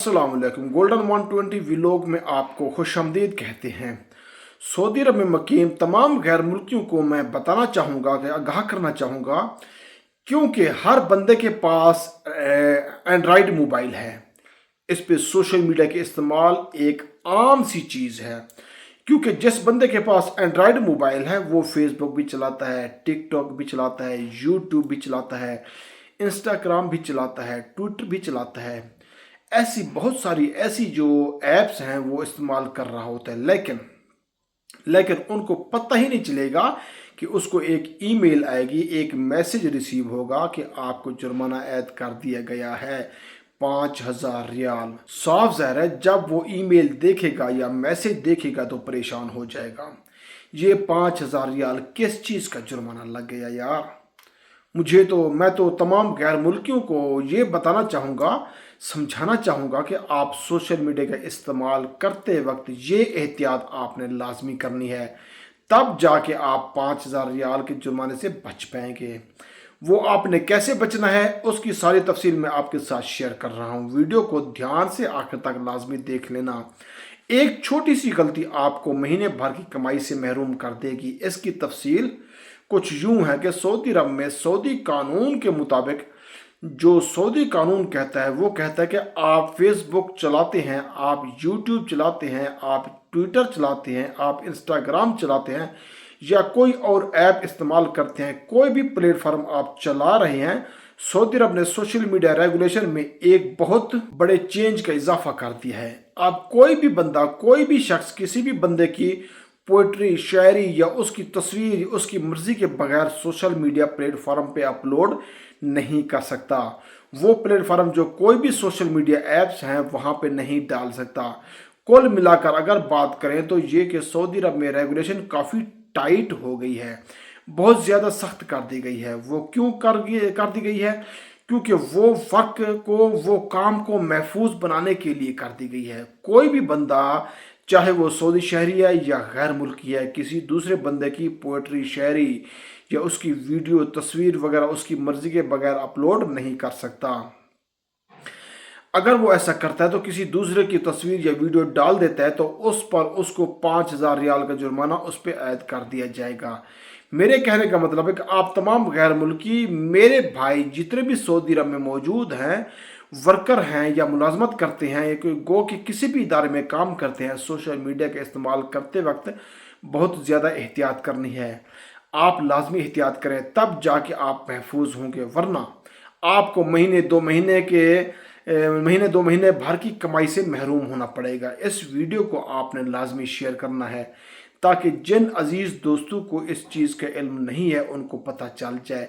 अस्सलाम वालेकुम। Golden 120 vlog में आपको खुशामदीद कहते हैं। सऊदी अरब में मुकीम तमाम गैर मुल्कियों को मैं बताना चाहूँगा कि आगाह करना चाहूँगा, क्योंकि हर बंदे के पास एंड्रॉयड मोबाइल है। इस पे सोशल मीडिया के इस्तेमाल एक आम सी चीज़ है, क्योंकि जिस बंदे के पास एंड्रॉयड मोबाइल है वो फेसबुक भी चलाता है, टिकटॉक भी चलाता है, यूट्यूब भी चलाता है, इंस्टाग्राम भी चलाता है, ट्विटर भी चलाता है। ऐसी बहुत सारी ऐसी जो ऐप्स हैं वो इस्तेमाल कर रहा होता है, लेकिन उनको पता ही नहीं चलेगा कि उसको एक ईमेल आएगी, एक मैसेज रिसीव होगा कि आपको जुर्माना ऐड कर दिया गया है 5,000 रियाल। साफ ज़ाहिर है जब वो ईमेल देखेगा या मैसेज देखेगा तो परेशान हो जाएगा। ये 5,000 रियाल किस चीज़ का जुर्माना लग गया यार। मैं तो तमाम गैर मुल्कियों को ये बताना चाहूँगा, समझाना चाहूँगा कि आप सोशल मीडिया का इस्तेमाल करते वक्त ये एहतियात आपने लाजमी करनी है, तब जाके आप 5,000 रियाल के जुर्माने से बच पाएंगे। वो आपने कैसे बचना है उसकी सारी तफसील मैं आपके साथ शेयर कर रहा हूँ। वीडियो को ध्यान से आखिर तक लाजमी देख लेना। एक छोटी सी गलती आपको महीने भर की कमाई से महरूम कर देगी। इसकी तफसील कुछ यूं है कि सऊदी अरब में सऊदी कानून के मुताबिक, जो सऊदी कानून कहता है वो कहता है कि आप फेसबुक चलाते हैं, आप यूट्यूब चलाते हैं, आप ट्विटर चलाते हैं, आप इंस्टाग्राम चलाते हैं या कोई और ऐप इस्तेमाल करते हैं, कोई भी प्लेटफॉर्म आप चला रहे हैं, सऊदी अरब ने सोशल मीडिया रेगुलेशन में एक बहुत बड़े चेंज का इजाफा कर दिया है। अब कोई भी बंदा, कोई भी शख्स किसी भी बंदे की पोइट्री, शायरी या उसकी तस्वीर उसकी मर्जी के बगैर सोशल मीडिया प्लेटफॉर्म पे अपलोड नहीं कर सकता। वो प्लेटफॉर्म जो कोई भी सोशल मीडिया ऐप्स हैं वहाँ पे नहीं डाल सकता। कुल मिलाकर अगर बात करें तो ये कि सऊदी अरब में रेगुलेशन काफ़ी टाइट हो गई है, बहुत ज़्यादा सख्त कर दी गई है। वो क्यों कर दी गई है? क्योंकि वो वक्त को, वो काम को महफूज बनाने के लिए कर दी गई है। कोई भी बंदा, चाहे वो सऊदी शहरी है या गैर मुल्की है, किसी दूसरे बंदे की पोइट्री, शायरी या उसकी वीडियो, तस्वीर वगैरह उसकी मर्जी के बगैर अपलोड नहीं कर सकता। अगर वो ऐसा करता है तो किसी दूसरे की तस्वीर या वीडियो डाल देता है तो उस पर उसको 5,000 रियाल का जुर्माना उस पर ऐड कर दिया जाएगा। मेरे कहने का मतलब है कि आप तमाम गैर मुल्की मेरे भाई जितने भी सऊदी अरब में मौजूद हैं, वर्कर हैं या मुलाजमत करते हैं या कोई गो कि किसी भी इदारे में काम करते हैं, सोशल मीडिया का इस्तेमाल करते वक्त बहुत ज़्यादा एहतियात करनी है। आप लाजमी एहतियात करें तब जाके आप महफूज होंगे, वरना आपको महीने दो महीने भर की कमाई से महरूम होना पड़ेगा। इस वीडियो को आपने लाजमी शेयर करना है ताकि जिन अजीज़ दोस्तों को इस चीज़ का इल्म नहीं है उनको पता चल जाए।